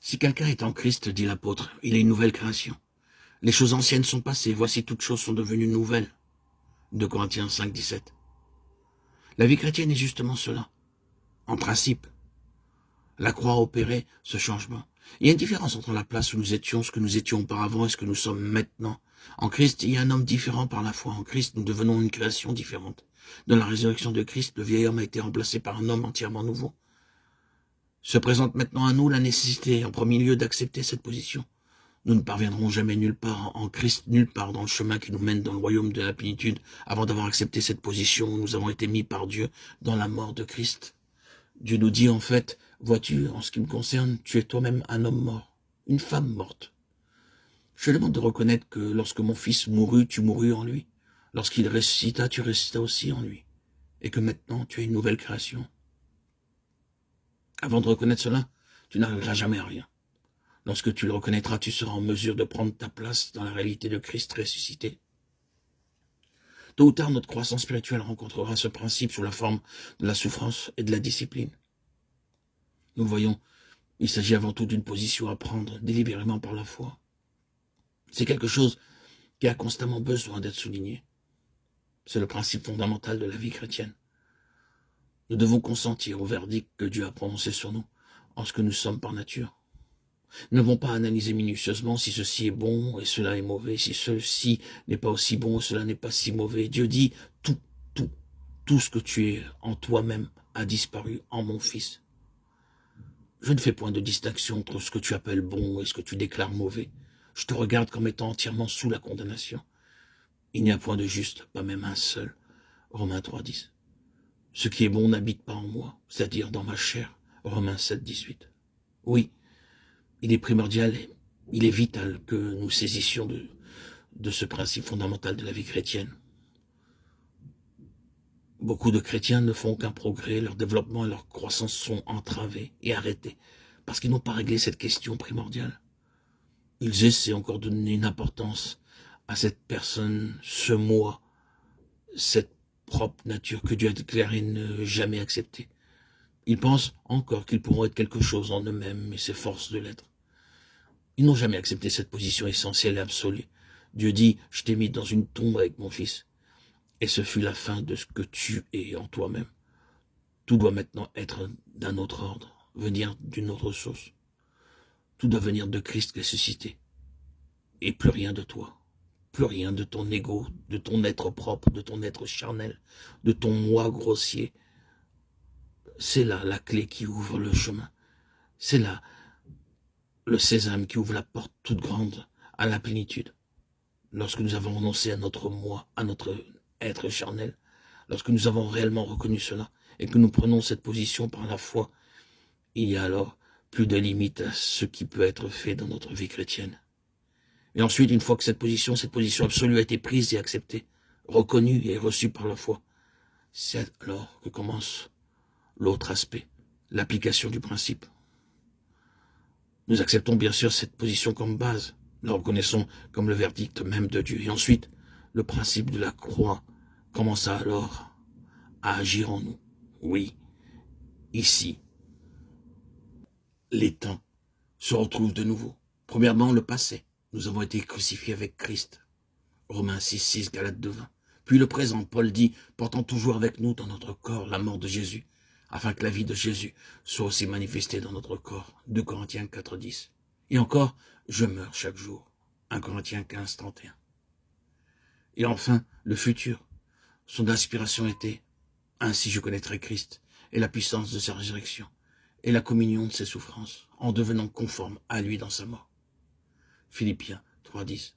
Si quelqu'un est en Christ, dit l'apôtre, il est une nouvelle création. Les choses anciennes sont passées, voici toutes choses sont devenues nouvelles. 2 Corinthiens 5, 17. La vie chrétienne est justement cela. En principe, la croix a opéré ce changement. Il y a une différence entre la place où nous étions, ce que nous étions auparavant et ce que nous sommes maintenant. En Christ, il y a un homme différent par la foi. En Christ, nous devenons une création différente. Dans la résurrection de Christ, le vieil homme a été remplacé par un homme entièrement nouveau. Se présente maintenant à nous la nécessité, en premier lieu, d'accepter cette position. Nous ne parviendrons jamais nulle part en Christ, nulle part dans le chemin qui nous mène dans le royaume de la plénitude, avant d'avoir accepté cette position où nous avons été mis par Dieu dans la mort de Christ. Dieu nous dit en fait, vois-tu, en ce qui me concerne, tu es toi-même un homme mort, une femme morte. Je te demande de reconnaître que lorsque mon fils mourut, tu mourus en lui. Lorsqu'il ressuscita, tu ressuscitas aussi en lui. Et que maintenant, tu es une nouvelle création. Avant de reconnaître cela, tu n'arriveras jamais à rien. Lorsque tu le reconnaîtras, tu seras en mesure de prendre ta place dans la réalité de Christ ressuscité. Tôt ou tard, notre croissance spirituelle rencontrera ce principe sous la forme de la souffrance et de la discipline. Nous le voyons, il s'agit avant tout d'une position à prendre délibérément par la foi. C'est quelque chose qui a constamment besoin d'être souligné. C'est le principe fondamental de la vie chrétienne. Nous devons consentir au verdict que Dieu a prononcé sur nous, en ce que nous sommes par nature. Nous n'avons pas analysé minutieusement si ceci est bon et cela est mauvais, si ceci n'est pas aussi bon et cela n'est pas si mauvais. Dieu dit, tout ce que tu es en toi-même a disparu en mon Fils. Je ne fais point de distinction entre ce que tu appelles bon et ce que tu déclares mauvais. Je te regarde comme étant entièrement sous la condamnation. Il n'y a point de juste, pas même un seul. Romains 3, 10. Ce qui est bon n'habite pas en moi, c'est-à-dire dans ma chair. Romains 7, 18. Oui, il est primordial, il est vital que nous saisissions de ce principe fondamental de la vie chrétienne. Beaucoup de chrétiens ne font aucun progrès, leur développement et leur croissance sont entravés et arrêtés, parce qu'ils n'ont pas réglé cette question primordiale. Ils essaient encore de donner une importance à cette personne, ce moi, cette propre nature que Dieu a déclaré ne jamais accepter. Ils pensent encore qu'ils pourront être quelque chose en eux-mêmes et s'efforcent de l'être. Ils n'ont jamais accepté cette position essentielle et absolue. Dieu dit, je t'ai mis dans une tombe avec mon fils. Et ce fut la fin de ce que tu es en toi-même. Tout doit maintenant être d'un autre ordre, venir d'une autre source. Tout doit venir de Christ ressuscité. Et plus rien de toi. Plus rien de ton ego, de ton être propre, de ton être charnel, de ton moi grossier. C'est là la clé qui ouvre le chemin. C'est là le sésame qui ouvre la porte toute grande à la plénitude. Lorsque nous avons renoncé à notre moi, à notre être charnel, lorsque nous avons réellement reconnu cela et que nous prenons cette position par la foi, il y a alors plus de limite à ce qui peut être fait dans notre vie chrétienne. Et ensuite, une fois que cette position absolue a été prise et acceptée, reconnue et reçue par la foi, c'est alors que commence l'autre aspect, l'application du principe. Nous acceptons bien sûr cette position comme base, la reconnaissons comme le verdict même de Dieu. Et ensuite, le principe de la croix commença alors à agir en nous. Oui, ici, les temps se retrouvent de nouveau. Premièrement, le passé. Nous avons été crucifiés avec Christ. Romains 6, 6, Galates 2, 20. Puis le présent, Paul dit, portant toujours avec nous dans notre corps la mort de Jésus, afin que la vie de Jésus soit aussi manifestée dans notre corps. 2 Corinthiens 4, 10. Et encore, je meurs chaque jour. 1 Corinthiens 15, 31. Et enfin, le futur. Son inspiration était, ainsi je connaîtrai Christ, et la puissance de sa résurrection, et la communion de ses souffrances, en devenant conforme à lui dans sa mort. Philippiens 3, 10.